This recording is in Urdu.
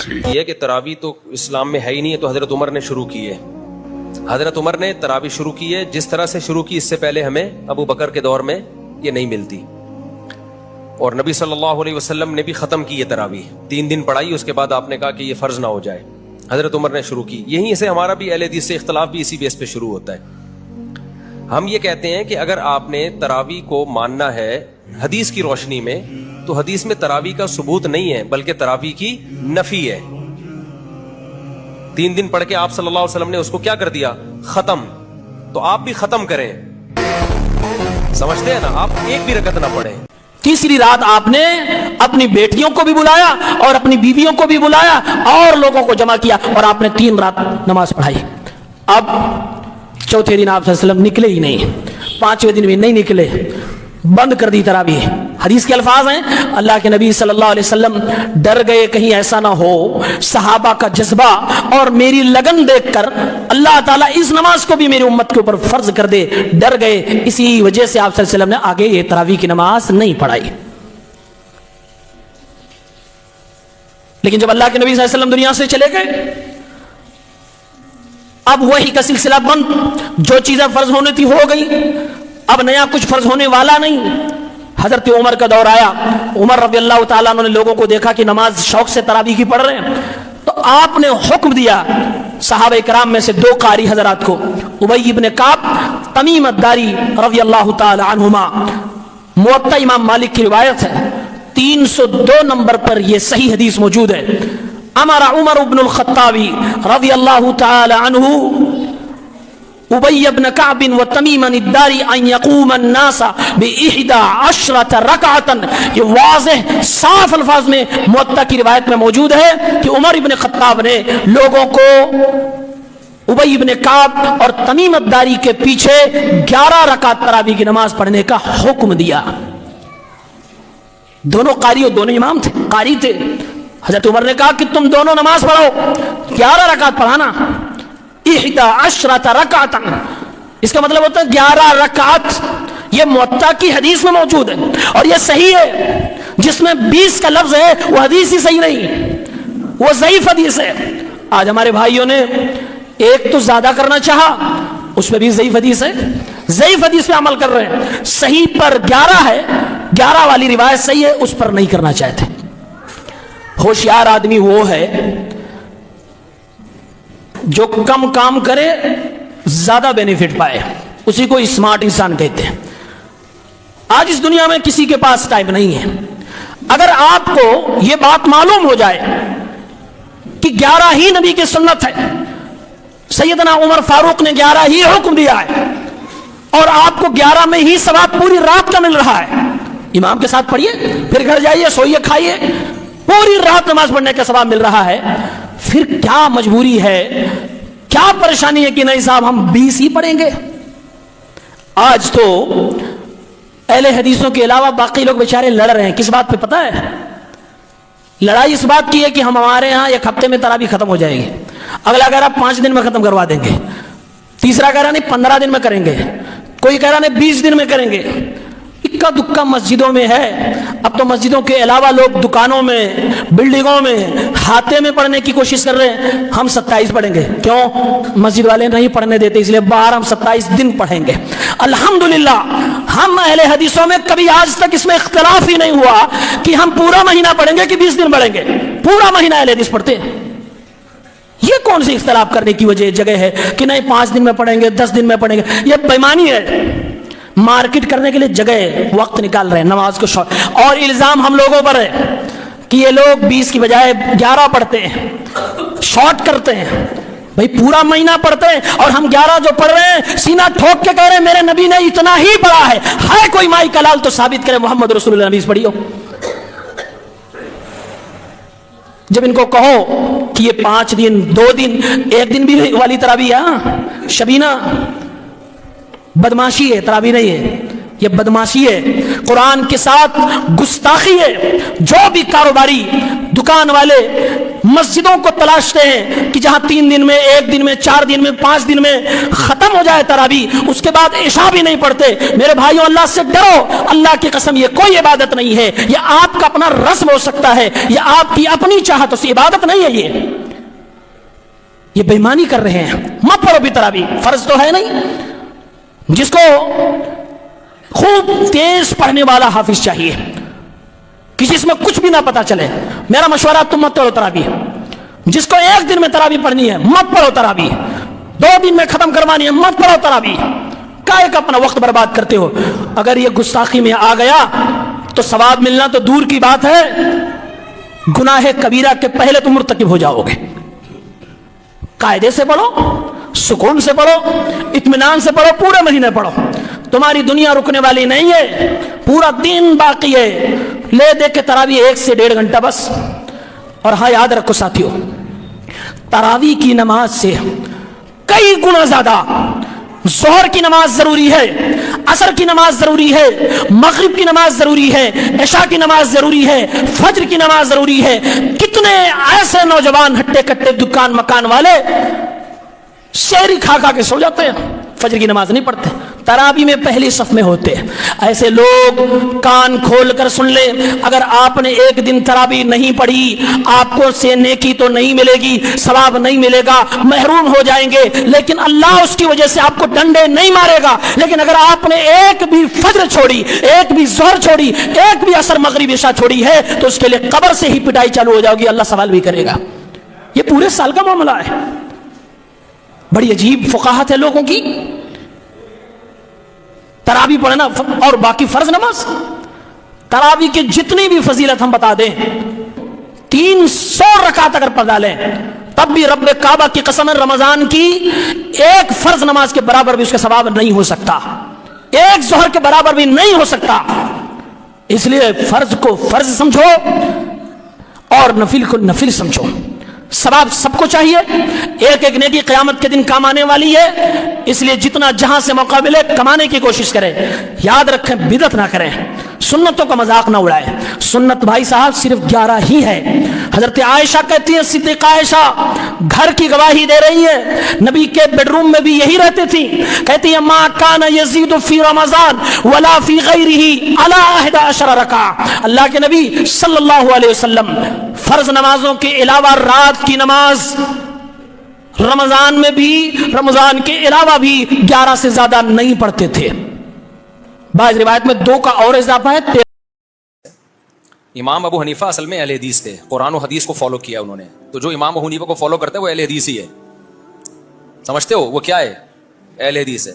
تھی. یہ کہ تراوی تو اسلام میں ہے ہی نہیں ہے، تو حضرت عمر نے شروع کی ہے. حضرت عمر نے تراوی شروع کی ہے، جس طرح سے شروع کی اس سے پہلے ہمیں ابو بکر کے دور میں یہ نہیں ملتی. اور نبی صلی اللہ علیہ وسلم نے بھی ختم کی یہ تراوی، 3 دن پڑھائی، اس کے بعد آپ نے کہا کہ یہ فرض نہ ہو جائے. حضرت عمر نے شروع کی. یہیں سے ہمارا بھی اہل حدیث سے اختلاف بھی اسی بیس پہ شروع ہوتا ہے. ہم یہ کہتے ہیں کہ اگر آپ نے تراوی کو ماننا ہے حدیث کی روشنی میں، تو حدیث میں تراوی کا ثبوت نہیں ہے بلکہ تراوی کی نفی ہے. 3 دن پڑھ کے آپ صلی اللہ علیہ وسلم نے اس کو کیا کر دیا؟ ختم. تو آپ بھی ختم کریں. سمجھتے ہیں نا؟ آپ ایک بھی رکعت نہ پڑھیں. تیسری رات آپ نے اپنی بیٹیوں کو بھی بلایا اور اپنی بیویوں کو بھی بلایا اور لوگوں کو جمع کیا اور آپ نے 3 رات نماز پڑھائی. اب چوتھے دن آپ صلی اللہ علیہ وسلم نکلے ہی نہیں، 5ویں دن بھی نہیں نکلے، بند کر دی تراویح. حدیث کے الفاظ ہیں اللہ کے نبی صلی اللہ علیہ وسلم ڈر گئے کہیں ایسا نہ ہو صحابہ کا جذبہ اور میری لگن دیکھ کر اللہ تعالیٰ اس نماز کو بھی میری امت کے اوپر فرض کر دے. ڈر گئے، اسی وجہ سے آپ صلی اللہ علیہ وسلم نے آگے یہ تراویح کی نماز نہیں پڑھائی. لیکن جب اللہ کے نبی صلی اللہ علیہ وسلم دنیا سے چلے گئے، اب وہی کا سلسلہ بند. جو چیزیں فرض ہونے تھی ہو گئی، اب نیا کچھ فرض ہونے والا نہیں. حضرت عمر کا دور آیا. عمر رضی اللہ تعالیٰ عنہ نے لوگوں کو دیکھا کہ نماز شوق سے تراویح کی پڑھ رہے ہیں، تو آپ نے حکم دیا صحابہ کرام میں سے 2 قاری حضرات کو، ابی بن کعب، تمیم الداری رضی اللہ تعالی عنہما. موطا امام مالک کی روایت ہے، 302 نمبر پر یہ صحیح حدیث موجود ہے. امر عمر بن الخطاب رضی اللہ تعالی عنہ ابی بن کعب و تمیم الداری ان یقوم الناس ب11 رکعتا. یہ واضح صاف الفاظ میں موطا کی روایت میں موجود ہے کہ عمر بن خطاب نے لوگوں کو ابی بن کعب اور تمیم الداری کے پیچھے 11 رکعت تراویح کی نماز پڑھنے کا حکم دیا. دونوں قاری اور دونوں امام تھے، قاری تھے. حضرت عمر نے کہا کہ تم دونوں نماز پڑھو، 11 رکعت پڑھانا. 11 رکعتا، اس کا مطلب ہوتا ہے 11 رکعت. یہ موطا کی حدیث میں موجود ہے اور یہ صحیح ہے. جس میں 20 کا لفظ ہے وہ حدیث ہی صحیح نہیں، وہ ضعیف حدیث ہے. آج ہمارے بھائیوں نے ایک تو زیادہ کرنا چاہا، اس میں بھی ضعیف حدیث ہے، ضعیف حدیث پہ عمل کر رہے ہیں. صحیح پر 11 ہے، 11 والی روایت صحیح ہے، اس پر نہیں کرنا چاہتے. ہوشیار آدمی وہ ہے جو کم کام کرے زیادہ بینیفٹ پائے، اسی کو اسمارٹ انسان کہتے ہیں. آج اس دنیا میں کسی کے پاس ٹائم نہیں ہے. اگر آپ کو یہ بات معلوم ہو جائے کہ 11 ہی نبی کی سنت ہے، سیدنا عمر فاروق نے 11 ہی حکم دیا ہے اور آپ کو 11 میں ہی ثواب پوری رات کا مل رہا ہے، امام کے ساتھ پڑھیے، پھر گھر جائیے، سوئیے، کھائیے، پوری رات نماز پڑھنے کا ثواب مل رہا ہے. پھر کیا مجبوری ہے، کیا پریشانی ہے کہ نہیں صاحب ہم 20 ہی پڑھیں گے؟ آج تو اہل حدیثوں کے علاوہ باقی لوگ بیچارے لڑ رہے ہیں. کس بات پہ پتہ ہے؟ لڑائی اس بات کی ہے کہ ہمارے ہاں 1 ہفتے میں تراویح ختم ہو جائے گی، اگلا کہہ رہا 5 دن میں ختم کروا دیں گے، تیسرا کہہ رہا نہیں 15 دن میں کریں گے، کوئی کہہ رہا نہیں 20 دن میں کریں گے. اکا دکا مسجدوں میں ہے. اب تو مسجدوں کے علاوہ لوگ دکانوں میں، بلڈنگوں میں، ہاتھے میں پڑھنے کی کوشش کر رہے ہیں. ہم 27 پڑھیں گے. کیوں؟ مسجد والے نہیں پڑھنے دیتے، اس لیے باہر ہم 27 دن پڑھیں گے. الحمدللہ ہم اہل حدیثوں میں کبھی آج تک اس میں اختلاف ہی نہیں ہوا کہ ہم پورا مہینہ پڑھیں گے کہ 20 دن پڑھیں گے. پورا مہینہ اہل حدیث پڑھتے ہیں. یہ کون سی اختلاف کرنے کی جگہ ہے کہ نہیں 5 دن میں پڑھیں گے، 10 دن میں پڑھیں گے؟ یہ بےمانی ہے. مارکیٹ کرنے کے لیے جگہ وقت نکال رہے ہیں نماز کو شارٹ، اور الزام ہم لوگوں پر ہے کہ یہ لوگ 20 کی بجائے 11 پڑھتے ہیں، شارٹ کرتے ہیں. بھئی پورا مہینہ پڑھتے ہیں اور ہم 11 جو پڑھ رہے ہیں سینہ ٹھوک کے کہہ رہے ہیں میرے نبی نے اتنا ہی پڑھا ہے. ہے کوئی مائی کلال تو ثابت کرے محمد رسول اللہ نبی پڑھی ہو. جب ان کو کہو کہ یہ 5 دن، 2 دن، 1 دن بھی والی تراویح ہے، شبینہ، بدماشی ہے، تراویح نہیں ہے، یہ بدماشی ہے، قرآن کے ساتھ گستاخی ہے. جو بھی کاروباری، دکان والے، مسجدوں کو تلاشتے ہیں کہ جہاں 3 دن میں 1 دن میں 4 دن میں 5 دن میں ختم ہو جائے تراویح، اس کے بعد عشاء بھی نہیں پڑھتے۔ میرے بھائیوں، اللہ سے ڈرو، اللہ کی قسم یہ کوئی عبادت نہیں ہے، یہ آپ کا اپنا رسم ہو سکتا ہے، یہ آپ کی اپنی چاہت سے، عبادت نہیں ہے یہ بے ایمانی کر رہے ہیں۔ مت پڑھو بھی تراویح، فرض تو ہے نہیں۔ جس کو خوب تیز پڑھنے والا حافظ چاہیے کہ جس میں کچھ بھی نہ پتا چلے۔ میرا مشورہ، تم مت پڑھو تراویح۔ جس کو 1 دن میں تراویح پڑھنی ہے مت پڑھو تراویح، 2 دن میں ختم کروانی ہے مت پڑھو تراویح۔ کائے کا اپنا وقت برباد کرتے ہو؟ اگر یہ گستاخی میں آ گیا تو ثواب ملنا تو دور کی بات ہے، گناہ کبیرہ کے پہلے تم مرتکب ہو جاؤ گے۔ قاعدے سے پڑھو، سکون سے پڑھو، اطمینان سے پڑھو، پورے مہینے پڑھو۔ تمہاری دنیا رکنے والی نہیں ہے، پورا دن باقی ہے۔ لے دے کے تراویح 1 سے 1.5 گھنٹہ بس۔ اور ہاں، یاد رکھو ساتھیو، تراویح کی نماز سے کئی گنا زیادہ ظہر کی نماز ضروری ہے، عصر کی نماز ضروری ہے، مغرب کی نماز ضروری ہے، عشاء کی نماز ضروری ہے، فجر کی نماز ضروری ہے۔ کتنے ایسے نوجوان ہٹے کٹے دکان مکان والے شیری کھا کھا کے سو جاتے ہیں، فجر کی نماز نہیں پڑھتے، تراویح میں پہلی صف میں ہوتے ہیں۔ ایسے لوگ کان کھول کر سن لیں، اگر آپ نے 1 دن تراویح نہیں پڑھی، آپ کو سے نیکی تو نہیں ملے گی، ثواب نہیں ملے گا، محروم ہو جائیں گے، لیکن اللہ اس کی وجہ سے آپ کو ڈنڈے نہیں مارے گا۔ لیکن اگر آپ نے 1 بھی فجر چھوڑی، 1 بھی ظہر چھوڑی، 1 بھی عصر مغرب عشاء چھوڑی ہے تو اس کے لیے قبر سے ہی پٹائی چالو ہو جائے گی، اللہ سوال بھی کرے گا۔ یہ پورے سال کا معاملہ ہے۔ بڑی عجیب فقاہت ہے لوگوں کی۔ تراویح پڑھنا اور باقی فرض نماز، تراویح کی جتنی بھی فضیلت ہم بتا دیں، 300 رکعت اگر پڑھا لیں تب بھی رب کعبہ کی قسم رمضان کی 1 فرض نماز کے برابر بھی اس کا ثواب نہیں ہو سکتا، 1 ظہر کے برابر بھی نہیں ہو سکتا۔ اس لیے فرض کو فرض سمجھو اور نفل کو نفل سمجھو۔ ثواب سب کو چاہیے، ایک ایک نیکی قیامت کے دن کام آنے والی ہے، اس لیے جتنا جہاں سے موقع ملے کمانے کی کوشش کریں۔ یاد رکھیں، بدعت نہ کریں، سنتوں کا مذاق نہ اڑائیں۔ سنت بھائی صاحب صرف 11 ہی ہے۔ حضرت عائشہ کہتی ہیں، صدیقہ عائشہ گھر کی گواہی دے رہی ہے، نبی کے بیڈ روم میں بھی یہی رہتے تھی، کہتی ہیں ما کان یزید فی رمضان ولا فی غیرہ علی 11 رکعہ۔ اللہ کے نبی صلی اللہ علیہ وسلم فرض نمازوں کے علاوہ رات کی نماز رمضان میں بھی، رمضان کے علاوہ بھی 11 سے زیادہ نہیں پڑھتے تھے۔ بعض روایت میں 2 کا اور اضافہ ہے۔ امام ابو حنیفہ اصل میں اہل حدیث تھے، قرآن و حدیث کو فالو کیا انہوں نے، تو جو امام ابو حنیفہ کو فالو کرتے ہیں وہ اہل حدیث ہی ہے۔ سمجھتے ہو وہ کیا ہے؟ اہل حدیث ہے۔